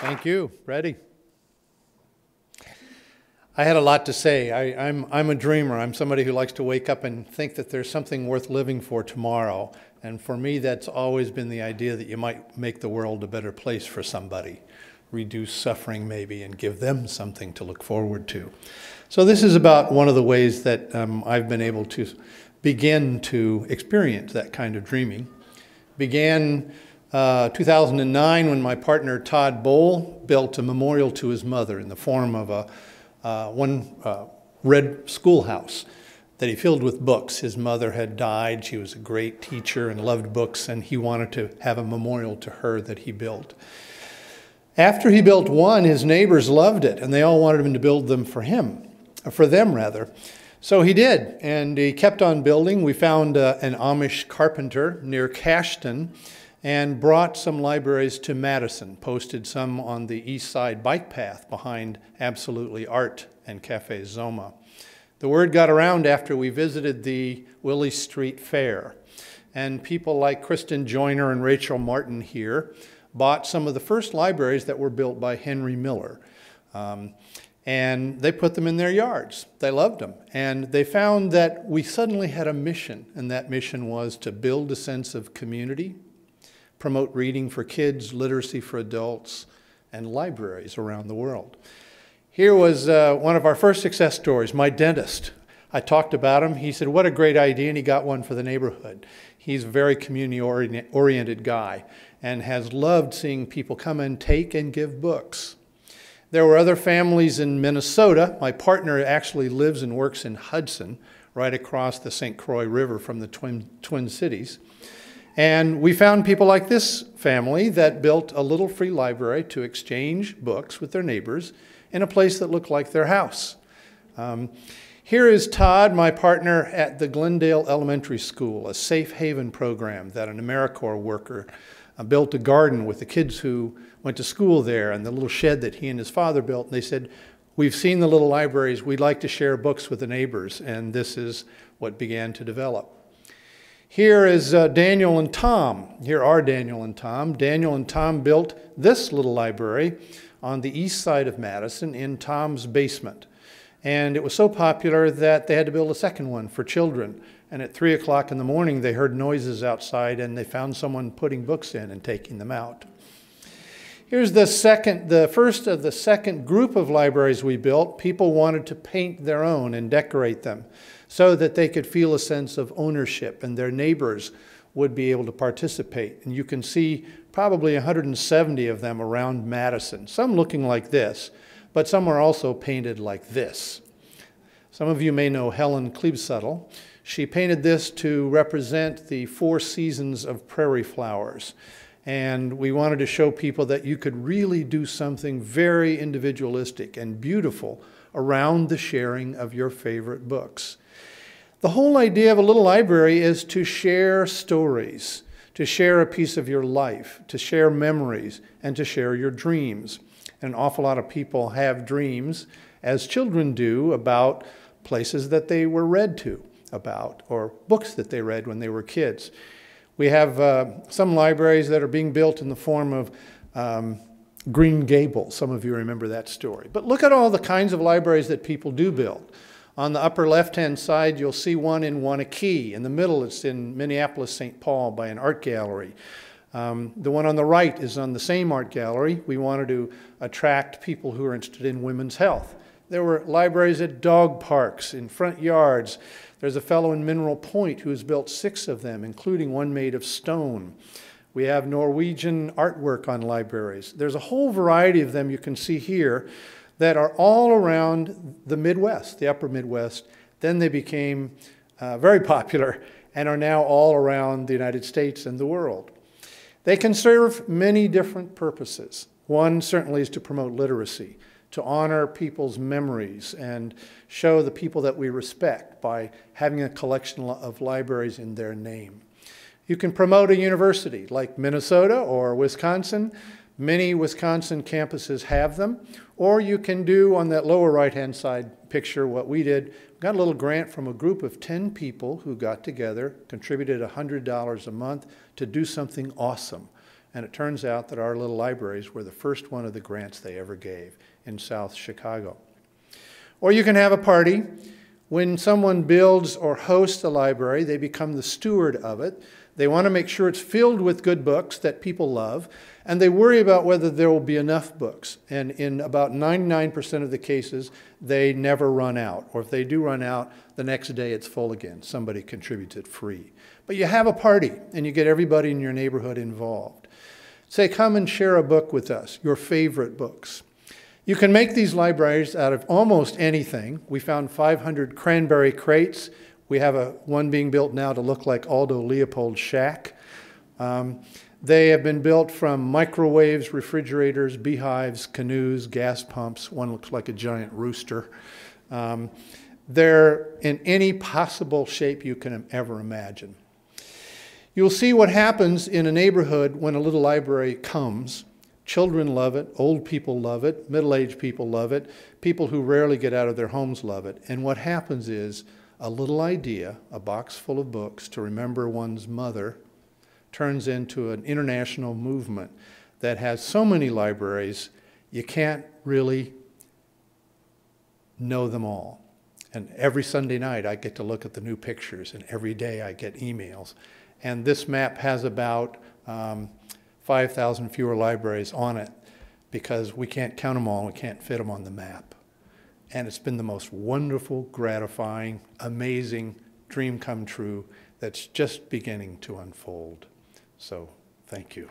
Thank you. Ready? I had a lot to say. I'm a dreamer. I'm somebody who likes to wake up and think that there's something worth living for tomorrow. And for me, that's always been the idea that you might make the world a better place for somebody, reduce suffering maybe, and give them something to look forward to. So this is about one of the ways that I've been able to begin to experience that kind of dreaming. Began 2009 when my partner Todd Bowl built a memorial to his mother in the form of one red schoolhouse that he filled with books. His mother had died. She was a great teacher and loved books, and he wanted to have a memorial to her that he built. After he built one, his neighbors loved it, and they all wanted him to build them for them rather. So he did, and he kept on building. We found an Amish carpenter near Cashton and brought some libraries to Madison, posted some on the east side bike path behind Absolutely Art and Cafe Zoma. The word got around after we visited the Willie Street Fair, and people like Kristen Joyner and Rachel Martin here bought some of the first libraries that were built by Henry Miller. And they put them in their yards. They loved them. And they found that we suddenly had a mission, and that mission was to build a sense of community, promote reading for kids, literacy for adults, and libraries around the world. Here was one of our first success stories, my dentist. I talked about him. He said, what a great idea, and he got one for the neighborhood. He's a very community-oriented guy and has loved seeing people come and take and give books. There were other families in Minnesota. My partner actually lives and works in Hudson, right across the St. Croix River from the Twin Cities. And we found people like this family that built a little free library to exchange books with their neighbors in a place that looked like their house. Here is Todd, my partner at the Glendale Elementary School, a safe haven program that an AmeriCorps worker built a garden with the kids who went to school there and the little shed that he and his father built. And they said, we've seen the little libraries, we'd like to share books with the neighbors, and this is what began to develop. Here is Daniel and Tom. Here are Daniel and Tom. Daniel and Tom built this little library on the east side of Madison in Tom's basement. And it was so popular that they had to build a second one for children. And at 3 o'clock in the morning, they heard noises outside, and they found someone putting books in and taking them out. Here's the first of the second group of libraries we built. People wanted to paint their own and decorate them so that they could feel a sense of ownership and their neighbors would be able to participate. And you can see probably 170 of them around Madison, some looking like this, but some are also painted like this. Some of you may know Helen Klebsuttle. She painted this to represent the 4 seasons of prairie flowers. And we wanted to show people that you could really do something very individualistic and beautiful around the sharing of your favorite books. The whole idea of a little library is to share stories, to share a piece of your life, to share memories, and to share your dreams. An awful lot of people have dreams, as children do, about places that they were read to about, or books that they read when they were kids. We have some libraries that are being built in the form of Green Gables. Some of you remember that story. But look at all the kinds of libraries that people do build. On the upper left-hand side, you'll see one in Waunakee. In the middle, it's in Minneapolis, St. Paul by an art gallery. The one on the right is on the same art gallery. We wanted to attract people who are interested in women's health. There were libraries at dog parks, in front yards. There's a fellow in Mineral Point who has built 6 of them, including one made of stone. We have Norwegian artwork on libraries. There's a whole variety of them you can see here that are all around the Midwest, the upper Midwest. Then they became very popular and are now all around the United States and the world. They can serve many different purposes. One certainly is to promote literacy, to honor people's memories and show the people that we respect by having a collection of libraries in their name. You can promote a university like Minnesota or Wisconsin. Many Wisconsin campuses have them. Or you can do on that lower right-hand side picture what we did. We got a little grant from a group of 10 people who got together, contributed $100 a month to do something awesome. And it turns out that our little libraries were the first one of the grants they ever gave in South Chicago. Or you can have a party. When someone builds or hosts a library, they become the steward of it. They want to make sure it's filled with good books that people love, and they worry about whether there will be enough books. And in about 99% of the cases, they never run out. Or if they do run out, the next day it's full again. Somebody contributes it free. But you have a party, and you get everybody in your neighborhood involved. Say, come and share a book with us, your favorite books. You can make these libraries out of almost anything. We found 500 cranberry crates. We have one being built now to look like Aldo Leopold's shack. They have been built from microwaves, refrigerators, beehives, canoes, gas pumps. One looks like a giant rooster. They're in any possible shape you can ever imagine. You'll see what happens in a neighborhood when a little library comes. Children love it, old people love it, middle-aged people love it, people who rarely get out of their homes love it. And what happens is a little idea, a box full of books to remember one's mother, turns into an international movement that has so many libraries, you can't really know them all. And every Sunday night I get to look at the new pictures, and every day I get emails. And this map has about 5,000 fewer libraries on it because we can't count them all, we can't fit them on the map. And it's been the most wonderful, gratifying, amazing dream come true that's just beginning to unfold. So, thank you.